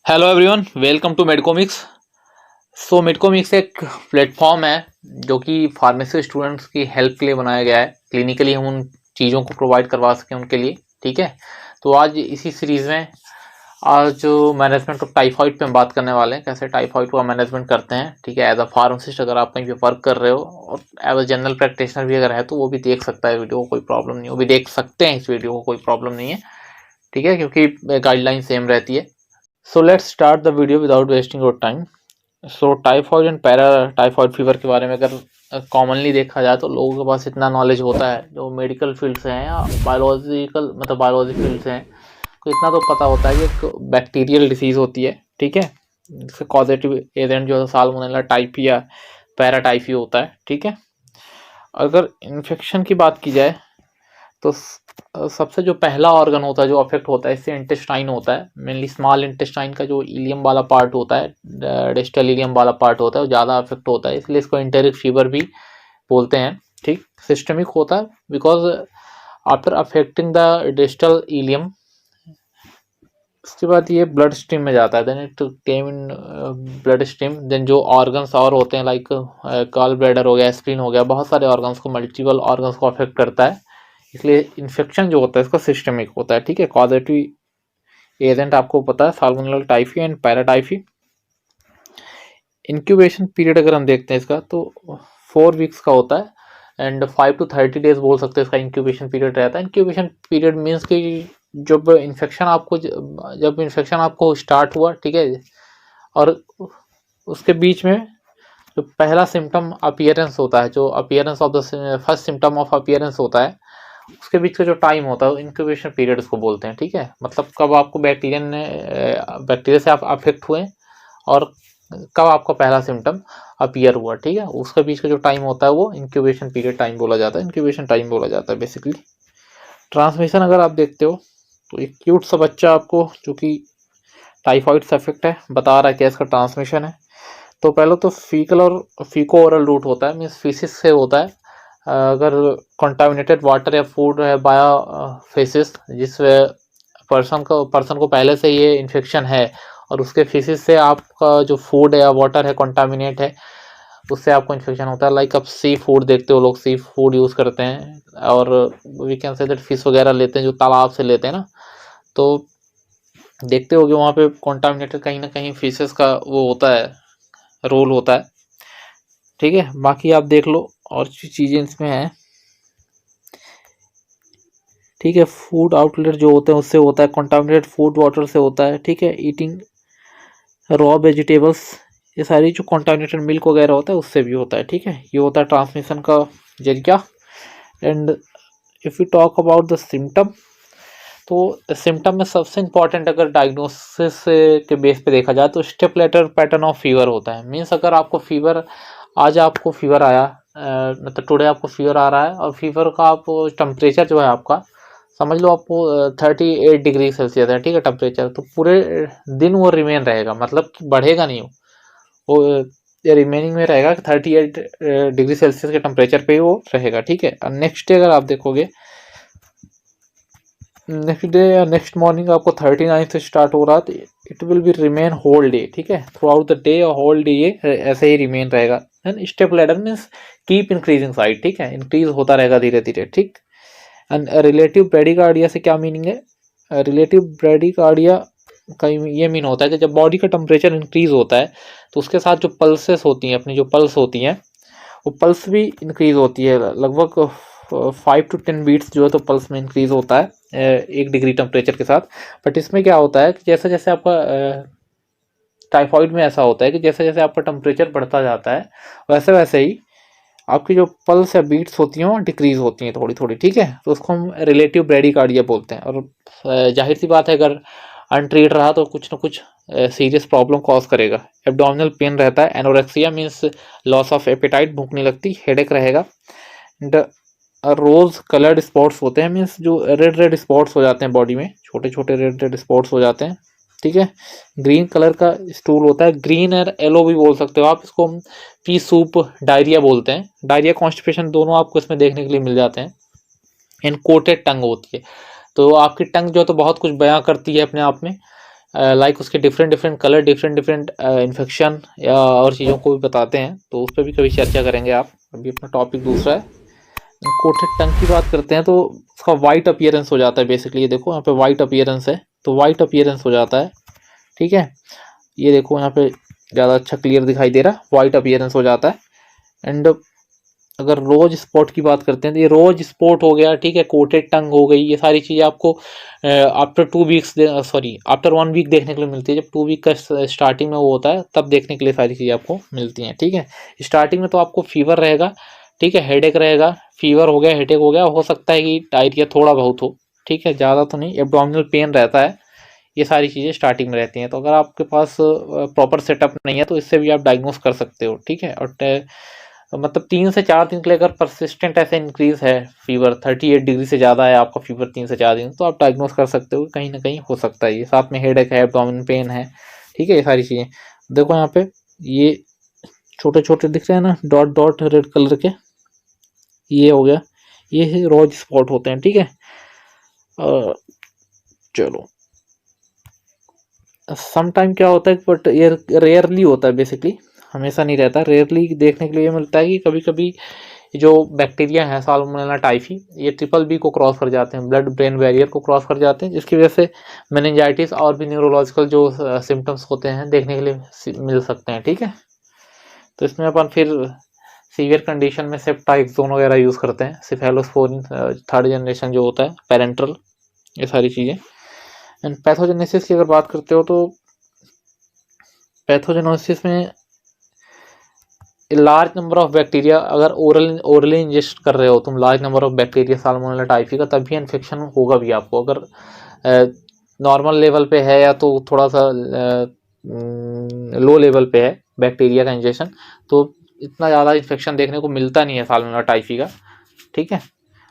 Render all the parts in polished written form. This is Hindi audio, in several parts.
Hello everyone, welcome to Medcomics. Medcomics एक प्लेटफॉर्म है जो कि फार्मेसी स्टूडेंट्स की हेल्प के लिए बनाया गया है। क्लिनिकली हम उन चीज़ों को प्रोवाइड करवा सकें उनके लिए। ठीक है, तो आज इसी सीरीज़ में आज जो मैनेजमेंट ऑफ टाइफाइड पे हम बात करने वाले हैं, कैसे टाइफाइड का मैनेजमेंट करते हैं। ठीक है, एज अ फार्मासिस्ट अगर आप कहीं पे वर्क कर रहे हो और एज अ जनरल प्रैक्टिशनर भी अगर है तो वो भी देख सकता है वीडियो को, कोई प्रॉब्लम नहीं, वो भी देख सकते हैं इस वीडियो को, कोई प्रॉब्लम नहीं है। ठीक है, क्योंकि गाइडलाइन सेम रहती है। So let's start the video without wasting your time. So typhoid and para typhoid fever के बारे में अगर कॉमनली देखा जाए तो लोगों के पास इतना नॉलेज होता है जो मेडिकल फील्ड से हैं या बायोलॉजिकल मतलब बायोलॉजी फील्ड से हैं, तो इतना तो पता होता है कि एक बैक्टीरियल डिसीज होती है। ठीक है, इसका कॉजेटिव एजेंट जो है साल्मोनेला टाइफी या पैराटाइफी होता है। ठीक है, अगर इन्फेक्शन की बात की जाए तो सबसे जो पहला ऑर्गन होता है जो अफेक्ट होता है इससे इंटेस्टाइन होता है। मेनली स्मॉल इंटेस्टाइन का जो इलियम वाला पार्ट होता है, डिस्टल इलियम वाला पार्ट होता है, वो ज़्यादा अफेक्ट होता है, इसलिए इसको एंटेरिक फीवर भी बोलते हैं। ठीक, सिस्टमिक होता है because after affecting the distal ileum, उसके बाद ये ब्लड स्ट्रीम में जाता है, then it came in blood stream. Then जो ऑर्गन्स और होते हैं लाइक गॉल ब्लैडर हो गया, स्प्लीन हो गया, बहुत सारे ऑर्गन्स को, मल्टीपल ऑर्गन्स को अफेक्ट करता है। इसलिए इन्फेक्शन जो होता है इसका सिस्टमिक होता है। ठीक है, कॉजेटिव एजेंट आपको पता है salmonella typhi and paratyphi. Incubation period अगर हम देखते हैं इसका तो 4 वीक्स का होता है एंड 5 to 30 डेज बोल सकते हैं इसका इंक्यूबेशन पीरियड रहता है। इंक्यूबेशन पीरियड मीन्स कि जब इन्फेक्शन आपको स्टार्ट हुआ, ठीक है, और उसके बीच में जो पहला सिम्टम अपीयरेंस होता है, जो appearance of the first symptom of appearance होता है, उसके बीच का जो टाइम होता है इंक्यूबेशन पीरियड उसको बोलते हैं। ठीक है, मतलब कब आपको बैक्टीरिया से आप अफेक्ट हुए और कब आपका पहला सिम्टम अपीयर हुआ। ठीक है, उसके बीच का जो टाइम होता है वो इंक्यूबेशन पीरियड टाइम बोला जाता है, इंक्यूबेशन टाइम बोला जाता है बेसिकली। ट्रांसमिशन अगर आप देखते हो तो एक क्यूट सा बच्चा आपको जो कि टाइफाइड से अफेक्ट है बता रहा है क्या इसका ट्रांसमिशन है। तो पहले तो फीकल और फीको ओरल रूट होता है, मीन्स फीसिस से होता है। अगर कंटामिनेटेड वाटर या फूड है बायो फेसिस, जिस पर्सन को पहले से ये इन्फेक्शन है और उसके फेसिस से आपका जो फूड है या वाटर है कंटामिनेट है, उससे आपको इन्फेक्शन होता है। लाइक आप सी फूड देखते हो, लोग सी फूड यूज़ करते हैं और we can say that fish वगैरह लेते हैं जो तालाब से लेते हैं ना, तो देखते हो कि वहाँ पे कंटामिनेटेड कहीं ना कहीं फिशेस का वो होता है, रोल होता है। ठीक है, बाकी आप देख लो और चीज़ें इसमें हैं। ठीक है, फूड आउटलेट जो होते हैं उससे होता है, कंटामिनेटेड फूड वाटर से होता है। ठीक है, ईटिंग रॉ वेजिटेबल्स, ये सारी जो कंटामिनेटेड मिल्क वगैरह होता है उससे भी होता है। ठीक है, ये होता है ट्रांसमिशन का जरिया। And if you talk about the symptom, तो सिम्टम में सबसे इंपॉर्टेंट अगर डायग्नोसिस के बेस पे देखा जाए तो step ladder pattern of fever होता है। मीन्स अगर आपको फीवर, आज आपको फीवर आया, मतलब टुडे आपको फीवर आ रहा है और फीवर का आप टेम्परेचर जो है आपका, समझ लो आपको 38 डिग्री सेल्सियस है। ठीक है, टेम्परेचर तो पूरे दिन वो रिमेन रहेगा, मतलब कि बढ़ेगा नहीं, वो रिमेनिंग में रहेगा, 38 डिग्री सेल्सियस के टेम्परेचर पे ही वो रहेगा। ठीक है, और नेक्स्ट डे अगर आप देखोगे, नेक्स्ट डे या नेक्स्ट मॉर्निंग आपको 39 से स्टार्ट हो रहा, तो it will be remain whole day. ठीक है, थ्रू आउट द डे और होल डे ये ऐसे ही रिमेन रहेगा। And step ladder means keep increasing side. ठीक है, इंक्रीज होता रहेगा धीरे धीरे। ठीक, एंड रिलेटिव ब्रेडिकार्डिया से क्या मीनिंग है? रिलेटिव ब्रेडिकार्डिया का ये मीन होता है कि जब बॉडी का टेम्परेचर इंक्रीज होता है तो उसके साथ जो पल्सेस होती हैं, अपनी जो पल्स होती हैं, वो पल्स भी इंक्रीज होती है। लगभग 5 to 10 बीट्स जो है तो पल्स में इंक्रीज होता है 1 डिग्री टेम्परेचर के साथ। बट इसमें क्या होता है कि जैसे जैसे आपका टाइफाइड में ऐसा होता है कि जैसे जैसे आपका टेम्परेचर बढ़ता जाता है वैसे वैसे ही आपकी जो पल्स या बीट्स होती हैं वो डिक्रीज होती हैं थोड़ी थोड़ी। ठीक है, तो उसको हम रिलेटिव ब्रेडिकार्डिया बोलते हैं। और जाहिर सी बात है अगर अनट्रीट रहा तो कुछ ना कुछ सीरियस प्रॉब्लम कॉज करेगा। एब्डोमिनल पेन रहता है, anorexia means loss of appetite, भूख नहीं लगती, हेडेक रहेगा। एंड रोज कलर्ड स्पॉट्स होते हैं, मीन्स जो रेड रेड स्पॉट्स हो जाते हैं बॉडी में, छोटे छोटे रेड रेड स्पॉट्स हो जाते हैं। ठीक है, ग्रीन कलर का स्टूल होता है, ग्रीन और येलो भी बोल सकते हो आप इसको। हम पी सूप डायरिया बोलते हैं, डायरिया कॉन्स्टिपेशन दोनों आपको इसमें देखने के लिए मिल जाते हैं। एंड कोटेड टंग होती है, तो आपकी टंग जो है तो बहुत कुछ बयां करती है अपने आप में। लाइक उसके different different colour, different different infection या और चीज़ों को भी बताते हैं, तो उस पर भी कभी चर्चा करेंगे आप। अभी अपना टॉपिक दूसरा है, कोटेड टंग की बात करते हैं तो उसका वाइट अपीयरेंस हो जाता है बेसिकली। ये देखो यहाँ पे वाइट अपीयरेंस है, तो वाइट अपीयरेंस हो जाता है, ठीक है। ये देखो यहाँ पे ज़्यादा अच्छा क्लियर दिखाई दे रहा है, वाइट अपीयरेंस हो जाता है। एंड अगर रोज स्पॉट की बात करते हैं तो ये रोज स्पॉट हो गया, ठीक है, कोटेड टंग हो गई, ये सारी चीज़ें आपको after 2 weeks sorry after 1 week देखने के लिए मिलती है। जब 2 वीक का स्टार्टिंग में वो होता है तब देखने के लिए सारी चीज़ें आपको मिलती हैं, ठीक है। स्टार्टिंग में तो आपको फीवर रहेगा, ठीक है, हेडेक रहेगा, फीवर हो गया, हेडेक हो गया, हो सकता है कि डायरिया थोड़ा बहुत हो, ठीक है, ज़्यादा तो नहीं, एब्डोमिनल पेन रहता है, ये सारी चीज़ें स्टार्टिंग में रहती हैं। तो अगर आपके पास प्रॉपर सेटअप नहीं है तो इससे भी आप डायग्नोस कर सकते हो, ठीक है। और मतलब 3 से 4 दिन के लिए अगर परसिस्टेंट ऐसे इंक्रीज है, फीवर 38 डिग्री से ज़्यादा है आपका फीवर 3 से 4 दिन, तो आप डायग्नोस कर सकते हो, कहीं ना कहीं हो सकता है ये। साथ में हेडेक है, एब्डोमिनल पेन है, ठीक है, ये सारी चीज़ें। देखो यहाँ पे ये छोटे छोटे दिख रहे हैं ना डॉट डॉट रेड कलर के, ये हो गया, ये रोज स्पॉट होते हैं, ठीक है। चलो सम टाइम क्या होता है, बट ये रेयरली होता है बेसिकली, हमेशा नहीं रहता, रेयरली देखने के लिए मिलता है कि कभी कभी जो बैक्टीरिया है साल्मोनेला टाइफी, ये ट्रिपल बी को क्रॉस कर जाते हैं, ब्लड ब्रेन बैरियर को क्रॉस कर जाते हैं, जिसकी वजह से मेनिंजाइटिस और भी न्यूरोलॉजिकल जो सिम्टम्स होते हैं देखने के लिए मिल सकते हैं, ठीक है। तो इसमें अपन फिर सीवियर कंडीशन में सेप्टाइक्सोन वगैरह यूज़ करते हैं, सिफेलोस्पोरिन 3rd जनरेशन जो होता है, पेरेंट्रल, ये सारी चीज़ें। एंड पैथोजेनेसिस की अगर बात करते हो तो पैथोजेनेसिस में लार्ज नंबर ऑफ बैक्टीरिया, अगर ओरली इंजेस्ट कर रहे हो तुम large number of bacteria salmonella typhi का, तब भी इन्फेक्शन होगा भी आपको। अगर नॉर्मल लेवल पे है या तो थोड़ा सा लो लेवल पे है बैक्टीरिया का इंजेक्शन, तो इतना ज़्यादा इन्फेक्शन देखने को मिलता नहीं है साल्मोनेला टाइफी का, ठीक है।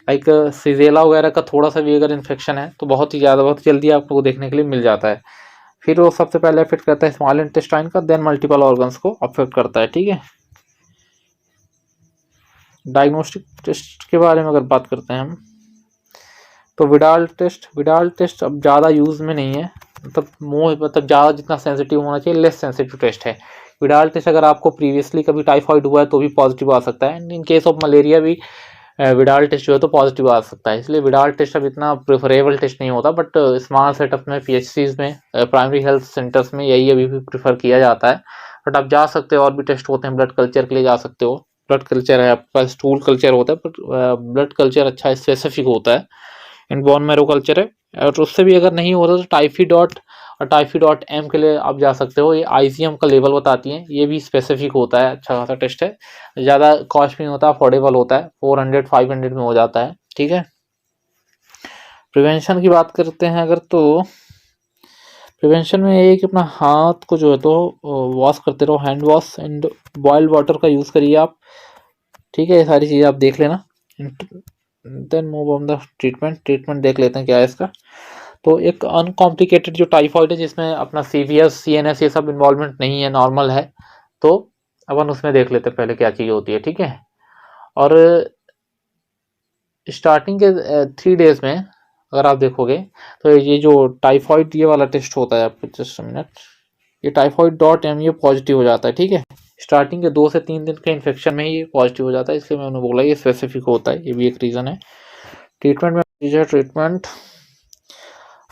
लाइक सीजेला वगैरह का थोड़ा सा भी अगर इन्फेक्शन है तो बहुत ही ज़्यादा, बहुत जल्दी आपको देखने के लिए मिल जाता है। फिर वो सबसे पहले अफेक्ट करता है स्मॉल इंटेस्टाइन का, देन मल्टीपल ऑर्गन्स को अफेक्ट करता है, ठीक है। डायग्नोस्टिक टेस्ट के बारे में अगर बात करते हैं हम, तो विडाल टेस्ट अब ज़्यादा यूज़ में नहीं है, मतलब ज़्यादा जितना सेंसिटिव होना चाहिए लेस सेंसिटिव टेस्ट है विडाल टेस्ट। अगर आपको प्रीवियसली कभी टाइफाइड हुआ है तो भी पॉजिटिव आ सकता है, इन केस ऑफ मलेरिया भी विडाल टेस्ट जो है तो पॉजिटिव आ सकता है। इसलिए विडाल टेस्ट अब इतना प्रेफरेबल टेस्ट नहीं होता, बट स्मॉल सेटअप में PHCs में प्राइमरी हेल्थ सेंटर्स में यही अभी भी प्रेफर किया जाता है। बट आप जा सकते हो, और भी टेस्ट होते हैं, ब्लड कल्चर के लिए जा सकते हो, ब्लड कल्चर है आपके पास, स्टूल कल्चर होता है, बट ब्लड कल्चर अच्छा स्पेसिफिक होता है, एंड बोन मैरो कल्चर है। और उससे भी अगर नहीं होता तो टाइफी.M के लिए आप जा सकते हो, ये ICM का लेवल बताती हैं, ये भी स्पेसिफिक होता है, अच्छा खासा टेस्ट है, ज़्यादा कॉस्ट नहीं होता, अफोर्डेबल होता है, 400-500 में हो जाता है, ठीक है। प्रिवेंशन की बात करते हैं अगर, तो प्रिवेंशन में ये है कि अपना हाथ को जो है तो वॉश करते रहो, hand wash, and boiled water का यूज़ करिए आप, ठीक है। ये सारी चीज़ें आप देख लेना। Then move on the treatment देख लेते हैं क्या है इसका। तो एक अनकॉम्प्लिकेटेड जो टाइफाइड है, जिसमें अपना CVS CNS ये सब इन्वॉल्वमेंट नहीं है, नॉर्मल है, तो अपन उसमें देख लेते हैं पहले क्या चीज़ होती है, ठीक है। और स्टार्टिंग के 3 डेज में अगर आप देखोगे तो ये जो टाइफाइड ये वाला टेस्ट होता है, आपको जस्ट मिनट, ये टाइफाइड.M ये पॉजिटिव हो जाता है, ठीक है। स्टार्टिंग के 2 से 3 दिन के इन्फेक्शन में ही ये पॉजिटिव हो जाता है, इसलिए मैंने बोला ये स्पेसिफिक होता है, ये भी एक रीज़न है। ट्रीटमेंट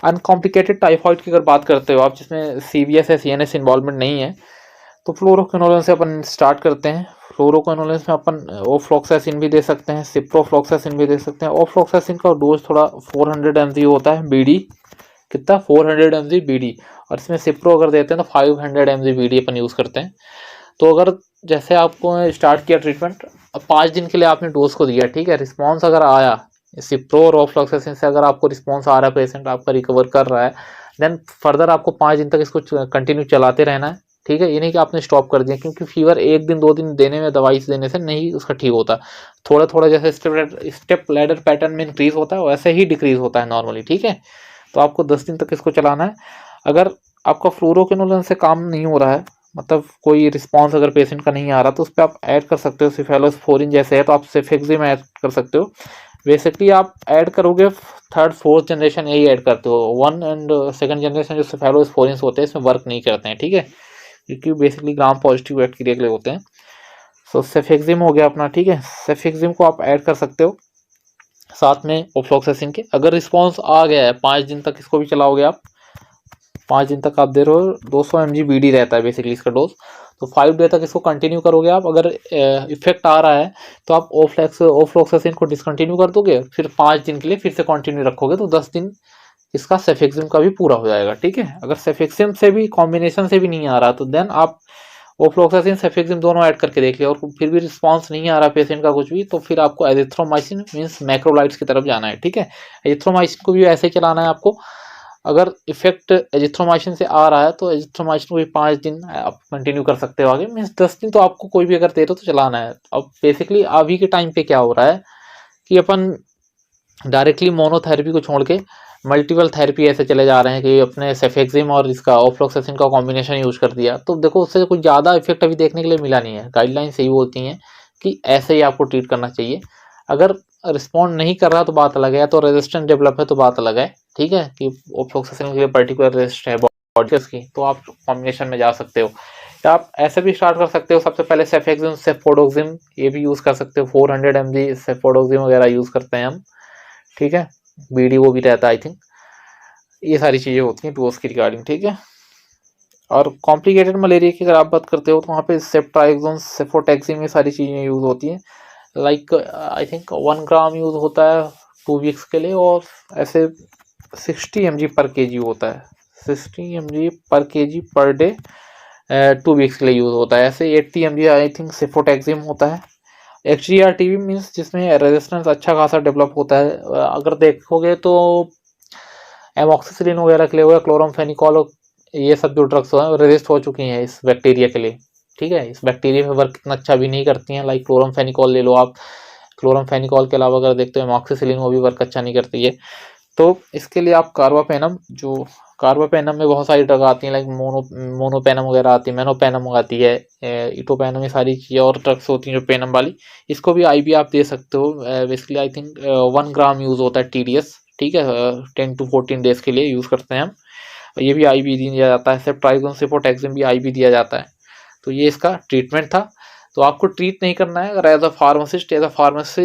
अनकॉम्प्लिकेटेड टाइफाइड की अगर बात करते हो आप, जिसमें CVS या CNS इन्वॉल्वमेंट नहीं है, तो फ्लोरोक्विनोलोन से अपन स्टार्ट करते हैं। फ्लोरोक्विनोलोन में अपन ओफ्लॉक्सासिन भी दे सकते हैं, सिप्रोफ्लॉक्सासिन भी दे सकते हैं। ओफ्लॉक्सासिन का डोज थोड़ा 400 mg होता है BD, कितना 400 mg BD, और इसमें सिप्रो अगर देते हैं तो 500 mg BD अपन यूज़ करते हैं। तो अगर जैसे आपको स्टार्ट किया ट्रीटमेंट, 5 दिन के लिए आपने डोज को दिया, ठीक है, रिस्पॉन्स अगर आया सिप्रो और ओफ्लॉक्सासिन से, अगर आपको रिस्पॉन्स आ रहा है, पेशेंट आपका रिकवर कर रहा है, देन फर्दर आपको 5 दिन तक इसको कंटिन्यू चलाते रहना है, ठीक है। ये नहीं कि आपने स्टॉप कर दिया, क्योंकि फीवर 1 दिन 2 दिन देने में, दवाई देने से नहीं उसका ठीक होता, थोड़ा थोड़ा जैसे स्टेप लैडर पैटर्न में इंक्रीज होता है वैसे ही डिक्रीज होता है नॉर्मली, ठीक है। तो आपको 10 दिन तक इसको चलाना है। अगर आपका फ्लोरोक्विनोलोन से काम नहीं हो रहा है, मतलब कोई रिस्पॉन्स अगर पेशेंट का नहीं आ रहा, तो उस पर आप ऐड कर सकते हो सिफेलोस्पोरिन जैसे है, तो आप सेफेक्सिम ऐड कर सकते हो, बेसिकली आप ऐड करोगे थर्ड फोर्थ जनरेशन यही ऐड करते हो, 1 एंड सेकंड जनरेशन जो सेफेलोस्पोरिन्स होते हैं इसमें वर्क नहीं करते हैं, ठीक है, क्योंकि बेसिकली ग्राम पॉजिटिव बैक्टीरिया के लिए होते हैं। सो सेफेक्सिम हो गया अपना, ठीक है, सेफेक्सिम को आप ऐड कर सकते हो साथ में ऑफ्लॉक्सासिन के। अगर रिस्पॉन्स आ गया है 5 दिन तक इसको भी चलाओगे आप, 5 दिन तक आप दे रहे हो, 200 mg BD रहता है बेसिकली इसका डोज, तो 5 डे तक इसको कंटिन्यू करोगे आप। अगर इफेक्ट आ रहा है तो आप ऑफ्लॉक्सासिन को डिसकंटिन्यू कर दोगे, फिर 5 दिन के लिए फिर से कंटिन्यू रखोगे, तो 10 दिन इसका सेफेक्सिम का भी पूरा हो जाएगा, ठीक है। अगर सेफेक्सिम से भी कॉम्बिनेशन से भी नहीं आ रहा तो देन आप ऑफ्लॉक्सासिन सेफेक्सिम दोनों ऐड करके देख लिया और फिर भी रिस्पांस नहीं आ रहा पेशेंट का कुछ भी, तो फिर आपको एजिथ्रोमाइसिन मींस मैक्रोलाइड्स की तरफ जाना है, ठीक है। एजिथ्रोमाइसिन को भी ऐसे ही चलाना है आपको। अगर इफेक्ट एजिथ्रोमाइसिन से आ रहा है तो एजिथ्रोमाइसिन को भी 5 दिन आप कंटिन्यू कर सकते हो आगे, मीन्स 10 दिन तो आपको कोई भी अगर दे दो तो चलाना है। अब बेसिकली अभी के टाइम पे क्या हो रहा है कि अपन डायरेक्टली मोनोथेरेपी को छोड़ के मल्टीपल थेरेपी ऐसे चले जा रहे हैं कि अपने सेफेक्सिम और इसका ऑफ्लॉक्सासिन का कॉम्बिनेशन यूज कर दिया, तो देखो उससे कुछ ज़्यादा इफेक्ट अभी देखने के लिए मिला नहीं है। गाइडलाइंस यही बोलती हैं कि ऐसे ही आपको ट्रीट करना चाहिए। अगर रिस्पॉन्ड नहीं कर रहा तो बात अलग है, या तो रेजिस्टेंस डेवलप है तो बात अलग है, ठीक है, कि ऑफ्लॉक्सासिन के लिए पर्टिकुलर रेजिस्ट है बॉडी की, तो आप कॉम्बिनेशन में जा सकते हो। या आप ऐसे भी स्टार्ट कर सकते हो, सबसे पहले सेफेक्सिम सेफोडोक्सिम ये भी यूज़ कर सकते हो, 400 mg सेफोडोक्सिम वगैरह यूज़ करते हैं हम, ठीक है। बीडी वो भी रहता है आई थिंक, ये सारी चीज़ें होती हैं डोज की रिगार्डिंग, ठीक है। और कॉम्प्लिकेटेड मलेरिया की अगर आप बात करते हो तो वहाँ पे सेफ्ट्राइजोन सेफोटेक्सिम ये सारी चीज़ें यूज़ होती हैं। Like I think 1 gram use होता है 2 वीक्स के लिए, और ऐसे 60 mg पर केजी होता है, 60 mg पर केजी पर डे 2 वीक्स के लिए यूज़ होता है। ऐसे 80 mg आई थिंक सेफोटेक्सिम होता है। XGRTV मीन्स जिसमें रेजिस्टेंस अच्छा खासा डेवलप होता है। अगर देखोगे तो एमॉक्सिसिलिन वगैरह के लिए हो गया, क्लोरामफेनिकॉल, ये सब जो ड्रग्स हैं रेजिस्ट हो चुकी हैं इस बैक्टीरिया के लिए, ठीक है। इस बैक्टीरिया पे वर्क इतना अच्छा भी नहीं करती हैं, लाइक क्लोरामफेनिकॉल ले लो आप। क्लोरामफेनिकॉल के अलावा अगर देखते हो एमॉक्सिसिलिन, वो भी वर्क अच्छा नहीं करती है। तो इसके लिए आप कार्बापेनम, जो कार्बापेनम में बहुत सारी ड्रग आती हैं, लाइक मोनोपेनम वगैरह आती है, मेनोपेनम आती है, इटोपेनम, ये सारी चीज़ें और ड्रग्स होती हैं जो पेनम वाली, इसको भी IV आप दे सकते हो। Basically I think 1 gram use होता है TDS, ठीक है, 10 to 14 डेज के लिए यूज़ करते हैं हम। ये भी IV दिया जाता है, सेफ्ट्राइजोन सेफोटेक्सिम भी IV दिया जाता है। तो ये इसका ट्रीटमेंट था। तो आपको ट्रीट नहीं करना है। अगर एज अ फार्मासिस्ट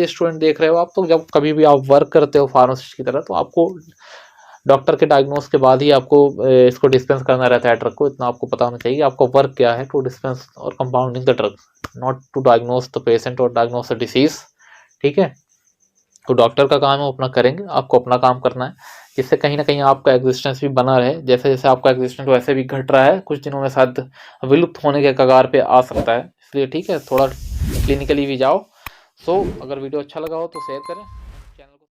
स्टूडेंट देख रहे हो आप, तो जब कभी भी आप वर्क करते हो फार्मासिस्ट की तरह, तो आपको डॉक्टर के डायग्नोस के बाद ही आपको इसको डिस्पेंस करना रहता है ड्रग को। इतना आपको पता होना चाहिए आपका वर्क क्या है, टू डिस्पेंस और compounding the drug, not to diagnose the patient और डायग्नोस द डिसीज, ठीक है। तो डॉक्टर का काम है वो अपना करेंगे, आपको अपना काम करना है, जिससे कहीं ना कहीं आपका एग्जिस्टेंस भी बना रहे। जैसे जैसे आपका एग्जिस्टेंस वैसे भी घट रहा है, कुछ दिनों में शायद विलुप्त होने के कगार पे आ सकता है, इसलिए ठीक है थोड़ा क्लिनिकली भी जाओ। सो अगर वीडियो अच्छा लगा हो तो शेयर करें।